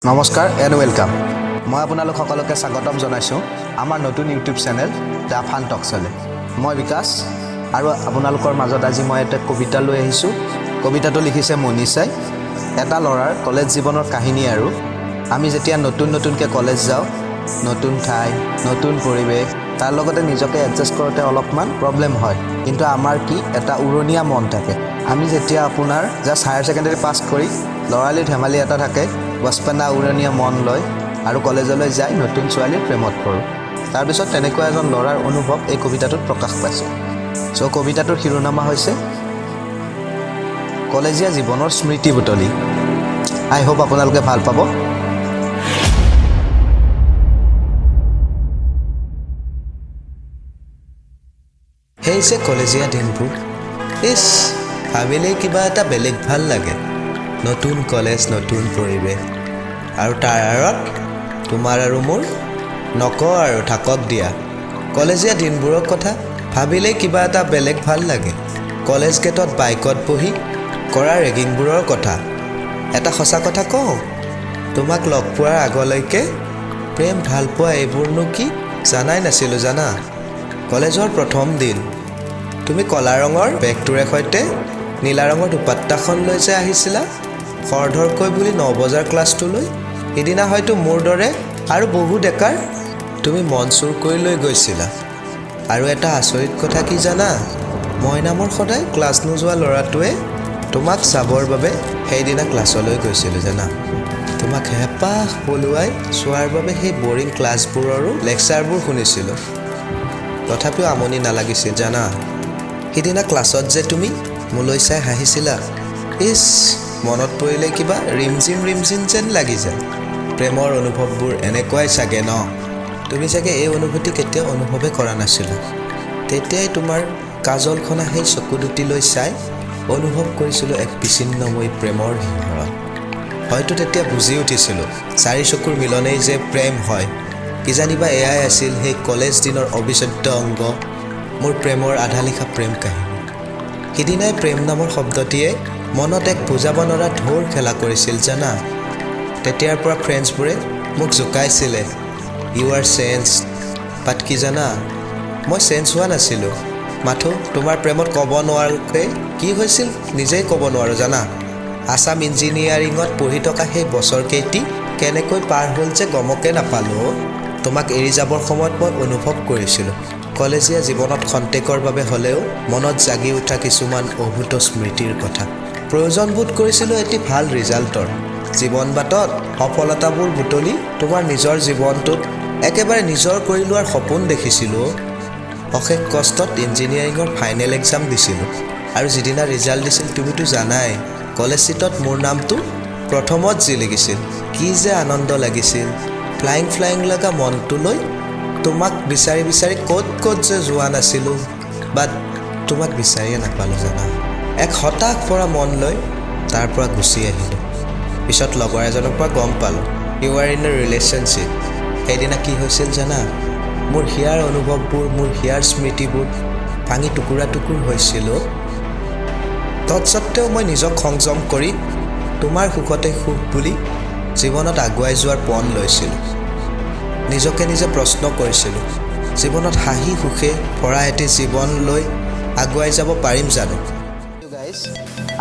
নমস্কাৰ and welcome. মই আপোনালোক সকলোকে স্বাগতম জনাইছোঁ আমাৰ নতুন ইউটিউব চেনেল দ্য ফান টকছলৈ। মই বিকাশ আৰু আপোনালোকৰ মাজত আজি মই এটা কবিতা লৈ আহিছোঁ। কবিতাটো লিখিছে মনীষাই। এটা ল'ৰাৰ কলেজ জীৱনৰ কাহিনী আৰু আমি যেতিয়া নতুনকৈ কলেজ যাওঁ, নতুন ঠাই, নতুন পৰিৱেশ, তাৰ লগতে নিজকে এডজাষ্ট কৰোঁতে অলপমান প্ৰব্লেম হয়। কিন্তু আমাৰ কি এটা উৰণীয়া মন থাকে। আমি যেতিয়া আপোনাৰ জাষ্ট হায়াৰ ছেকেণ্ডেৰী পাছ কৰি ল'ৰালি ধেমালি এটা থাকে, বচপনা উৰণীয়া মন লয় আৰু কলেজলৈ যাই নতুন ছোৱালীৰ প্ৰেমত পৰোঁ। তাৰপিছত তেনেকুৱা এজন ল'ৰাৰ অনুভৱ এই কবিতাটোত প্ৰকাশ পাইছে। চ' কবিতাটোৰ শিৰোনামা হৈছে কলেজীয়া জীৱনৰ স্মৃতি বুটলি। আই হোপ আপোনালোকে ভাল পাব। সেই যে কলেজীয়া দিনবোৰ, ভাবিলেই কিবা এটা বেলেগ ভাল লাগে। নতুন কলেজ, নতুন পৰিৱেশ, আৰু তাৰ আঁৰত তোমাৰ আৰু মোৰ নকওঁ আৰু থাকক দিয়া। কলেজীয়া দিনবোৰৰ কথা ভাবিলেই কিবা এটা বেলেগ ভাল লাগে। কলেজ গেটত বাইকত বহি কৰা ৰেগিংবোৰৰ কথা। এটা সঁচা কথা কওঁ, তোমাক লগ পোৱাৰ আগলৈকে প্ৰেম ভাল পোৱা এইবোৰনো কি জানাই নাছিলোঁ জানা। কলেজৰ প্ৰথম দিন, তুমি ক'লা ৰঙৰ বেগটোৰে সৈতে নীলা ৰঙৰ দুপাট্টাখন লৈ যে আহিছিলা খৰধৰকৈ বুলি 9 বজাৰ ক্লাছটোলৈ। সিদিনা হয়তো মোৰ দৰে আৰু বহু ডেকাৰ তুমি মন চুৰ কৰি লৈ গৈছিলা। আৰু এটা আচৰিত কথা কি জানা, মই নামৰ সদায় ক্লাছ নোযোৱা ল'ৰাটোৱে তোমাক চাবৰ বাবে সেইদিনা ক্লাছলৈ গৈছিলোঁ জানা। তোমাক হেঁপাহ পলুৱাই চোৱাৰ বাবে সেই বৰিং ক্লাছবোৰৰো লেকচাৰবোৰ শুনিছিলোঁ। তথাপিও আমনি নালাগিছিল জানা। সিদিনা ক্লাছত যে তুমি মোলৈ চাই হাঁহিছিলা, মনত পৰিলে কিবা ৰিমঝিম যেন লাগি যায়। প্ৰেমৰ অনুভৱবোৰ এনেকুৱাই চাগে ন। তুমি চাগে এই অনুভূতি কেতিয়াও অনুভৱেই কৰা নাছিলা। তেতিয়াই তোমাৰ কাজলখনা সেই চকু দুটিলৈ চাই অনুভৱ কৰিছিলোঁ এক বিচ্ছিন্নময়ী প্ৰেমৰ শিহৰণ। হয়তো তেতিয়া বুজি উঠিছিলোঁ 4 চকুৰ মিলনেই যে প্ৰেম হয়। কিজানিবা এয়াই আছিল সেই কলেজ দিনৰ অবিচ্ছেদ্য অংগ, মোৰ প্ৰেমৰ আধা লিখা প্ৰেম কাহিনী। সিদিনাই প্ৰেম নামৰ শব্দটিয়ে মনত এক বুজাব নোৱাৰা ঢৌৰ খেলা কৰিছিল জানা। তেতিয়াৰ পৰা ফ্ৰেণ্ডছবোৰে মোক জোকাইছিলে, ইউ আৰ চেঞ্জ। বাট কি জানা, মই চেঞ্জ হোৱা নাছিলোঁ। মাথো তোমাৰ প্ৰেমত ক'ব নোৱাৰোঁকৈ কি হৈছিল নিজেই ক'ব নোৱাৰোঁ জানা। আছাম ইঞ্জিনিয়াৰিঙত পঢ়ি থকা সেই বছৰকেইটি কেনেকৈ পাৰ হ'ল যে গমকে নাপালোঁ। তোমাক এৰি যাবৰ সময়ত মই অনুভৱ কৰিছিলোঁ কলেজীয়া জীৱনত খন্তেকৰ বাবে হ'লেও মনত জাগি উঠা কিছুমান অভূত স্মৃতিৰ কথা। প্ৰয়োজন বোধ কৰিছিলোঁ এটি ভাল ৰিজাল্টৰ। জীৱন বাটত সফলতাবোৰ বুটলি তোমাৰ নিজৰ জীৱনটোত একেবাৰে নিজৰ কৰি লোৱাৰ সপোন দেখিছিলোঁ। অশেষ কষ্টত ইঞ্জিনিয়াৰিঙৰ ফাইনেল এক্সাম দিছিলোঁ আৰু যিদিনা ৰিজাল্ট দিছিল তুমিতো জানাই, কলেজ ছিটত মোৰ নামটো প্ৰথমত জিলিকিছিল। কি যে আনন্দ লাগিছিল। ফ্লাইং লগা মনটোলৈ তোমাক বিচাৰি ক'ত যে যোৱা নাছিলোঁ। বাট তোমাক বিচাৰিয়ে নাপালোঁ জানা। এক হতাশ পৰা মন লৈ তাৰ পৰা গুচি আহিলোঁ। পিছত লগৰ এজনৰ পৰা গম পালোঁ you are in a relationship. সেইদিনা কি হৈছিল জানা, মোৰ হিয়াৰ অনুভৱবোৰ, মোৰ হিয়াৰ স্মৃতিবোৰ ভাঙি টুকুৰা হৈছিলোঁ। তৎসত্ত্বেও মই নিজক সংযম কৰি তোমাৰ সুখতে সুখ বুলি জীৱনত আগুৱাই যোৱাৰ পণ লৈছিলোঁ। নিজকে নিজে প্ৰশ্ন কৰিছিলোঁ, জীৱনত হাঁহি সুখে ভৰা এটি জীৱন লৈ আগুৱাই যাব পাৰিম জানো।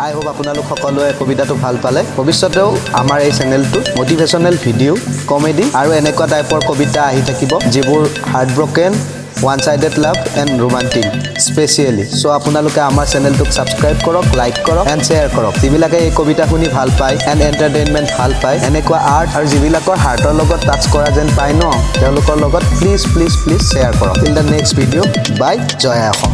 আই হোপ আপোনালোক সকলোৱে কবিতাটো ভাল পালে। ভৱিষ্যতেও আমাৰ এই চেনেলটো মটিভেশ্যনেল ভিডিঅ', কমেডি আৰু এনেকুৱা টাইপৰ কবিতা আহি থাকিব যিবোৰ heart broken, one sided love and romantic specially. So' আপোনালোকে আমাৰ চেনেলটোক ছাবস্ক্ৰাইব কৰক, লাইক কৰক এণ্ড শ্বেয়াৰ কৰক। যিবিলাকে এই কবিতা শুনি ভাল পায় এণ্ড এণ্টাৰটেইনমেণ্ট ভাল পায়, এনেকুৱা আৰ্ট আৰু যিবিলাকৰ হাৰ্টৰ লগত টাচ কৰা যেন পায় ন, তেওঁলোকৰ লগত প্লিজ শ্বেয়াৰ কৰক। Till the next video', bye, জয় আই অসম।